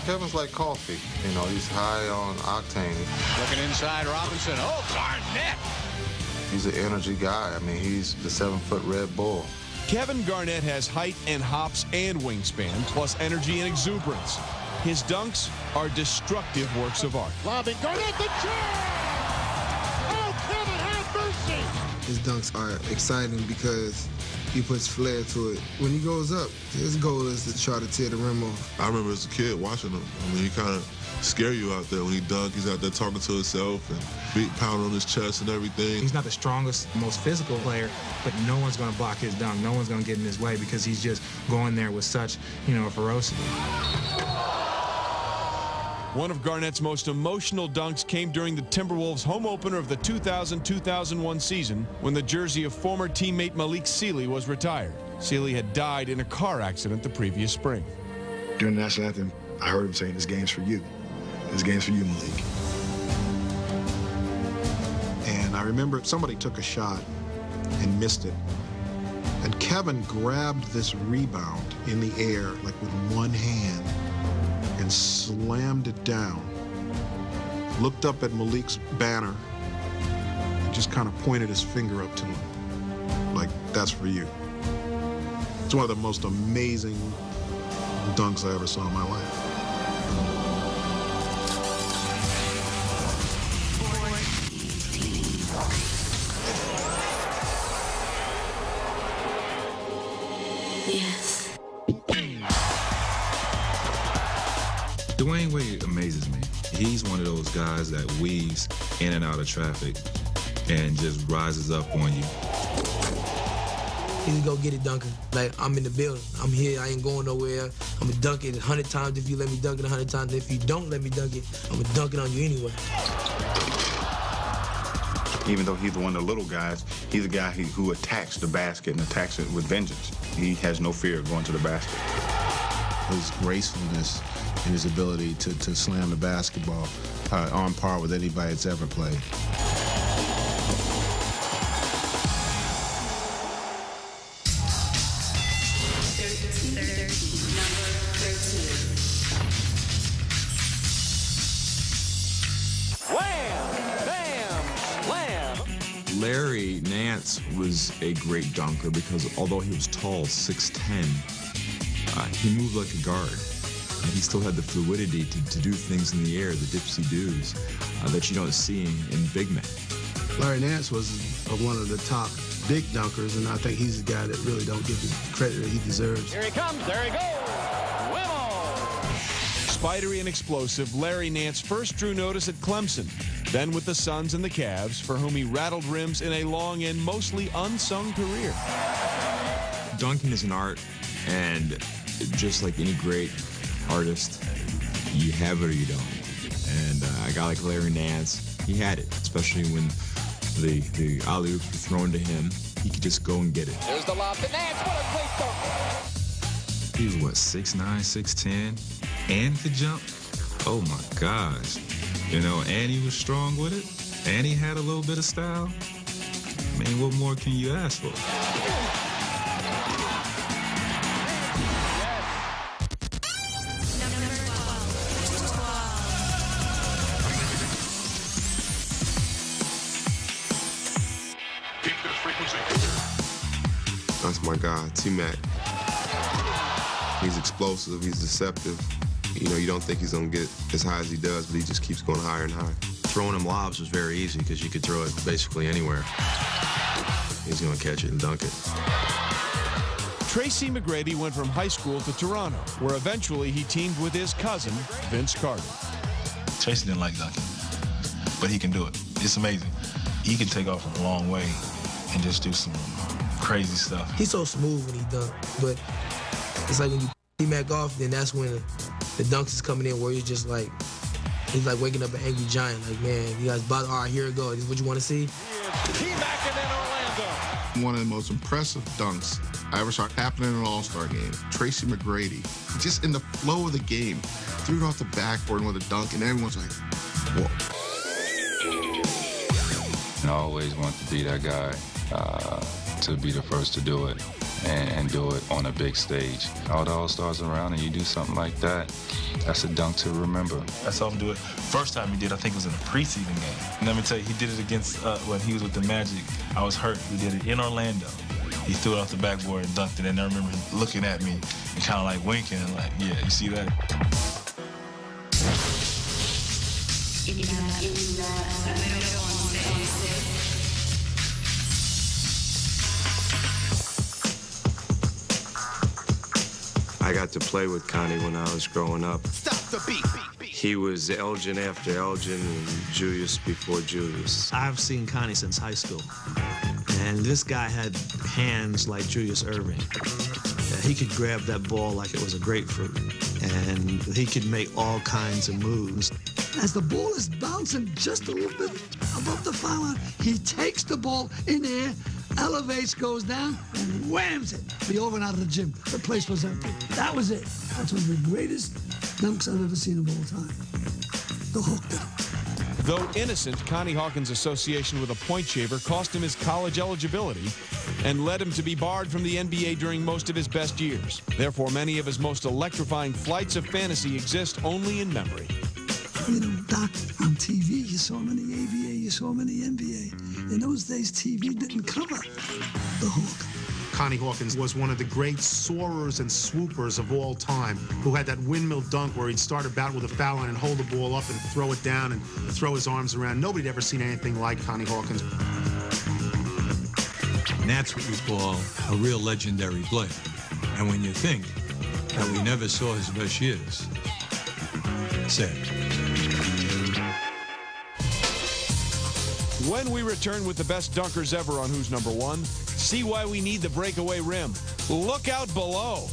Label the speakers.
Speaker 1: Kevin's like coffee. You know, he's high on octane.
Speaker 2: Looking inside, Robinson. Oh, Garnett!
Speaker 1: He's an energy guy. I mean, he's the 7-foot Red Bull.
Speaker 3: Kevin Garnett has height and hops and wingspan, plus energy and exuberance. His dunks are destructive works of art.
Speaker 4: Lobbing, Garnett, the jam! Oh, Kevin, have mercy!
Speaker 5: His dunks are exciting because he puts flair to it. When he goes up, his goal is to try to tear the rim off.
Speaker 6: I remember as a kid watching him. I mean, he kind of scare you out there when he dunk. He's out there talking to himself and pounding on his chest and everything.
Speaker 7: He's not the strongest, most physical player, but no one's going to block his dunk. No one's going to get in his way because he's just going there with such, ferocity.
Speaker 3: One of Garnett's most emotional dunks came during the Timberwolves' home opener of the 2000-2001 season when the jersey of former teammate Malik Sealy was retired. Sealy had died in a car accident the previous spring.
Speaker 8: During the national anthem, I heard him saying, "This game's for you. This game's for you, Malik."
Speaker 9: And I remember somebody took a shot and missed it. And Kevin grabbed this rebound in the air, like with one hand, and slammed it down. Looked up at Malik's banner and just kind of pointed his finger up to him, like, "That's for you." It's one of the most amazing dunks I ever saw in my life.
Speaker 10: Yes.
Speaker 11: DWade amazes me. He's one of those guys that weaves in and out of traffic and just rises up on you.
Speaker 12: He's go get it, dunker. Like, I'm in the building. I'm here. I ain't going nowhere. I'm going to dunk it 100 times if you let me dunk it 100 times. If you don't let me dunk it, I'm going to dunk it on you anyway.
Speaker 13: Even though he's one of the little guys, he's a guy who attacks the basket and attacks it with vengeance. He has no fear of going to the basket.
Speaker 9: His gracefulness and his ability to slam the basketball on par with anybody that's ever played.
Speaker 11: Larry Nance was a great dunker because although he was tall, 6'10", he moved like a guard. And he still had the fluidity to do things in the air, the dipsy-doos, that you don't see in big men.
Speaker 5: Larry Nance was one of the top big dunkers, and I think he's the guy that really don't give the credit that he deserves.
Speaker 2: Here he comes, there he goes.
Speaker 3: Spidery and explosive, Larry Nance first drew notice at Clemson, then with the Suns and the Cavs, for whom he rattled rims in a long and mostly unsung career.
Speaker 11: Dunking is an art, and just like any great artist, you have it or you don't. And a guy like Larry Nance, he had it, especially when the alley-oops were thrown to him. He could just go and get it.
Speaker 2: There's the lob to Nance. What a great dunk.
Speaker 11: He was, what, 6'9", 6'10", and could jump? Oh, my gosh. And he was strong with it, and he had a little bit of style. I mean, what more can you ask for?
Speaker 6: That's my guy, T-Mac. He's explosive, he's deceptive. You don't think he's gonna get as high as he does, but he just keeps going higher and higher.
Speaker 14: Throwing him lobs was very easy because you could throw it basically anywhere. He's gonna catch it and dunk it.
Speaker 3: Tracy McGrady went from high school to Toronto, where eventually he teamed with his cousin, Vince Carter.
Speaker 8: Tracy didn't like dunking, but he can do it. It's amazing. He can take off a long way and just do some crazy stuff.
Speaker 12: He's so smooth when he dunk, but it's like when you T-Mac off, then that's when the dunks is coming in where he's just like, he's like waking up an angry giant. Like, man, you guys bother, all right, here it goes. This is what you want to see?
Speaker 2: T-Mac and then Orlando.
Speaker 6: One of the most impressive dunks I ever saw happen in an All-Star game. Tracy McGrady, just in the flow of the game, threw it off the backboard with a dunk, and everyone's like, whoa.
Speaker 15: I always want to be that guy, to be the first to do it. and do it on a big stage. All the All-Stars around and you do something like that, that's a dunk to remember.
Speaker 8: I saw him do it. First time he did, I think it was in a preseason game. And let me tell you, he did it against, when he was with the Magic. I was hurt. He did it in Orlando. He threw it off the backboard and dunked it, and I remember him looking at me and kind of like winking and like, yeah, you see that?
Speaker 14: I got to play with Connie when I was growing up.
Speaker 16: Stop the beat.
Speaker 14: He was Elgin after Elgin and Julius before Julius.
Speaker 17: I've seen Connie since high school, and this guy had hands like Julius Erving. He could grab that ball like it was a grapefruit, and he could make all kinds of moves.
Speaker 18: As the ball is bouncing just a little bit above the foul line, he takes the ball in the air, elevates, goes down, and whams it. Be over and out of the gym. The place was empty. That was it. That's one of the greatest dunks I've ever seen of all time. The hook did him.
Speaker 3: Though innocent, Connie Hawkins' association with a point shaver cost him his college eligibility and led him to be barred from the NBA during most of his best years. Therefore, many of his most electrifying flights of fantasy exist only in memory.
Speaker 18: You know, Doc, on TV, you saw him in the AVA, you saw him in the NBA. In those days, TV didn't cover the hook.
Speaker 9: Connie Hawkins was one of the great soarers and swoopers of all time, who had that windmill dunk where he'd start about with a foul line and hold the ball up and throw it down and throw his arms around. Nobody'd ever seen anything like Connie Hawkins.
Speaker 19: And that's what you call a real legendary player. And when you think that we never saw his best years, sad.
Speaker 3: When we return with the best dunkers ever on Who's Number One, see why we need the breakaway rim. Look out below.